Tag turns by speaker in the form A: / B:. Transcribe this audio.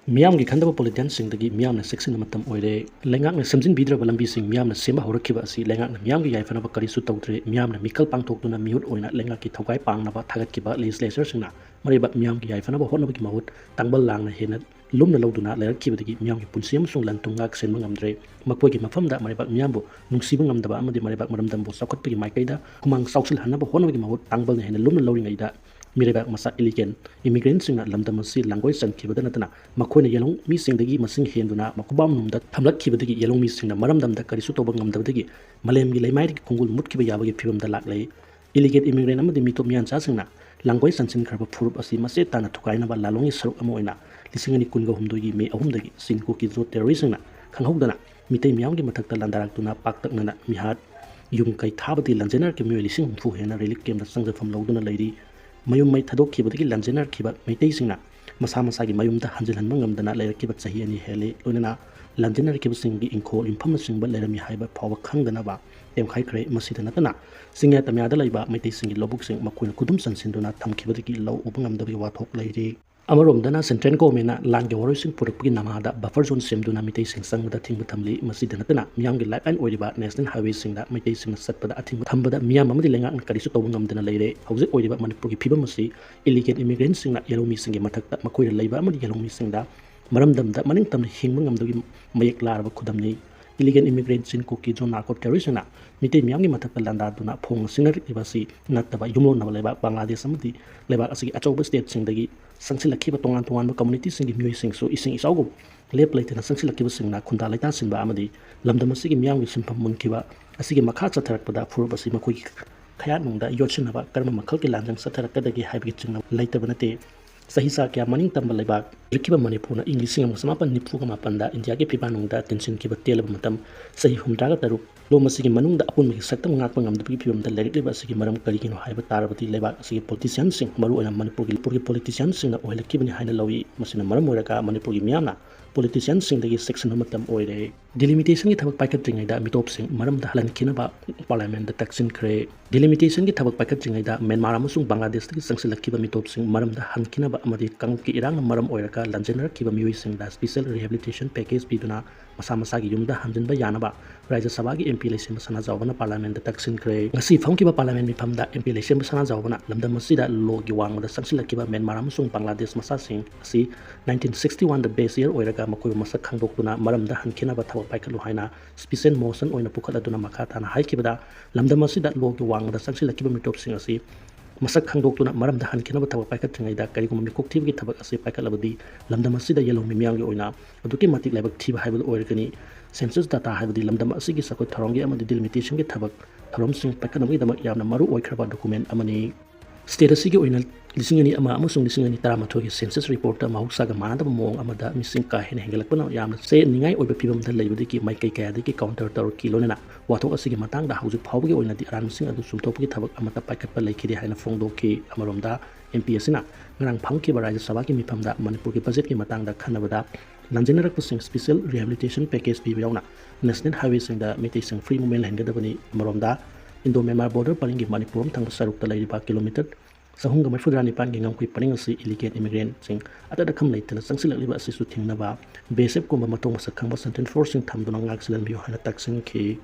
A: Miyamgi Khandraba politicians Singdagi Miyamna section Matam Oire Lengakna Samjin Bidra Balambi Sing Miyamna Sema Horakiba si Lengakna Miyamgi Yaifanaba Karisu Tautre Miyamna Mikal Pangtokuna Miut Oina Lengaki Tokai Pangnaba Tagakiba legislature Singna Mariba Miyamgi Yaifanaba Honabaki Mahut Tangbal Langna Hena Lumna Loduna Lerakibaki Miyamgi Punsiam Sung Lantungak Senmangamdre Makogi Mafamda Mariba Miyambo Nungsibangam Amadi Mariba Maramdambo Sakotpi Maikaida Kumang Sausil Hanaba Honabaki Mahut Tangbal Hena Lumna Loringaida Mirabak Masa illegal immigrants in Lamdamasi language and Kibadanatana, Makona Yellow, missing the Masing Henduna, Makubam that Tamlak Kibadi yellow missing the Maramdam the Karisutobangam Davigi, Malem Gilemai Kungul Mutkibayabagi Pibam the Lakley, illegal immigrant Amadi Mitomian Sasina, language and Sincraba Purb as the Masetana Tukainaba Lalongi Sro Amoina, listening Kungo Humdogi, me Ahumdagi, Sin Cookies wrote terrorism, Kangla, Mite Miyangi Mataka Landarakuna, Paktakana, Mihad, Yung Kai Tabati Lanzenar Community Fuhena relic came the sons from Loduna lady. Mayum may Tadok Kibati Lanzenar Kibat may tasting Masa Masagi Mayum the Hanzel Mangam the Nala Kibat Sahi and Hele, Lunana, Lanzenar Kibasing in call in Pumasing but let me high by power Kangla, them high crate Masita Natana. Sing at the Miadalaiba may tasting in Lobuxing Makun Kudum Sansinduna Tam Kibati low Upangam the Watok lady. Amarom Dana Centrenco Mena, Langawarising Purpin Namada, Buffer Zone Sim Dunamite Sing Sang with the Timbatamli, Masidanatana, Miyamgi Light and Oiba, National Highway Sing that may tasting set by the Atimbutamba, Miyamadi Lenga and Karisutongam Dana lady, House Oiba Manipuri Pibamasi, illegal immigrants sing that yellow missing Matak, Makoy Labor, yellow missing that, Maramdam that Maningtam, Hingam the Mayak Lara Kudamni, illegal immigrants in cookies on narco terrorism. Mite Miyamgi Mataka Landa do not pong singer Ibasi, not the Yumo Navaleba, Bangladesh Samadi, Leba as a Achoba state Singdagi. Sangsila Kiba Tongan Tongan community singing music so ising is all late late and a Sangsila Kiba sing na Kundalita Simba Amadi, Lamdamasigi Miyang Simpam Munkiba, a Sigi Makata Tarakpada, Purabasi Makui Kayanunda, Yochinaba, Karma Makalki Landang Satarakadagi Hybrid later Vanate. Sahisa kya maning tambaleba rikiba Manipur English sing masamapan nipuga mapanda India ke pipanungda tension kiba telab matam sahi humdaga taru lo masigi manungda apun mi saktam ngak pangam de pipim da lerib asigi maram karigino haiba tarabati leba asigi politicians sing maru ana Manipur gi politicians sing na oile kibani haina lawi masina maram moiraka Manipur gi miyamna politicians sing dagi section matam oire delimitation gi thabak paikatringai da mitop sing maram da halan kinaba parliament da taksin kre delimitation gi thabak paikatringai da Myanmar amasung Bangladesh gi sangsil kiba mitop sing maram da han kinaba amadi kangki irang maram oiraka lanjenar kiba miwi sing da special rehabilitation package biduna masa masa gi yumda hanjinba yanaba Raja Sabha gi MP election masana jawbana parliament da taksin kre ngasi pham kiba parliament mi phamda MP election masana jawbana lamda masida lo gi wang da sangsil kiba Myanmar amasung Bangladesh masa sing asi 1961 the base year oiraka makoy masa khangdokuna maram da han kinaba thabak paikalu haina special motion oina pukhaladuna makatana haikibada lamda masida lo gi wang da sangsil kiba mitop sing asi masak khangdokuna maram da han kinaba thabak paikatringai da karigum mi kokthib gi thabak ase paikalabadi lamdam asida yellow mi miyang gi oina aduki matik lebak thiba haibal oirgani census data haibadi lamdam asigi sakoi tharongi amadi delimitation gi thabak tharom sing paikanami damak yamna maru oikraba document amani state asigi oina lisingani ama amusung lisingani taramathogi census report ta mahuksaga manadaba mong amada missing ka hen hengelakpana yamna se ningai oiba pibam da leibadi ki mai kai kaya ki counter tor kilonena wathok asigi matang da hauju phawgi oina di aran sing adu sumtopgi thabak amata paikatpa leikiri haina fongdoki amaromda MP asina ngarang phangki Raja Sabha ki mifamda Manipur ki budget ki matang da khanabada lanjenarak sing special rehabilitation package bi yauna national highway sing da mete sing free movement hengadabani amaromda Indo Myanmar border palingi Manipur thang saruk ta leiriba kilometer sahunga mafudra nipan gi ngam kui paning asi illegal immigrant sing ata da kham leitana sangsilak liba asi su thingnaba besep ko matong masak khangba sentence forcing tham dona ngak silan bi hana tak sing ki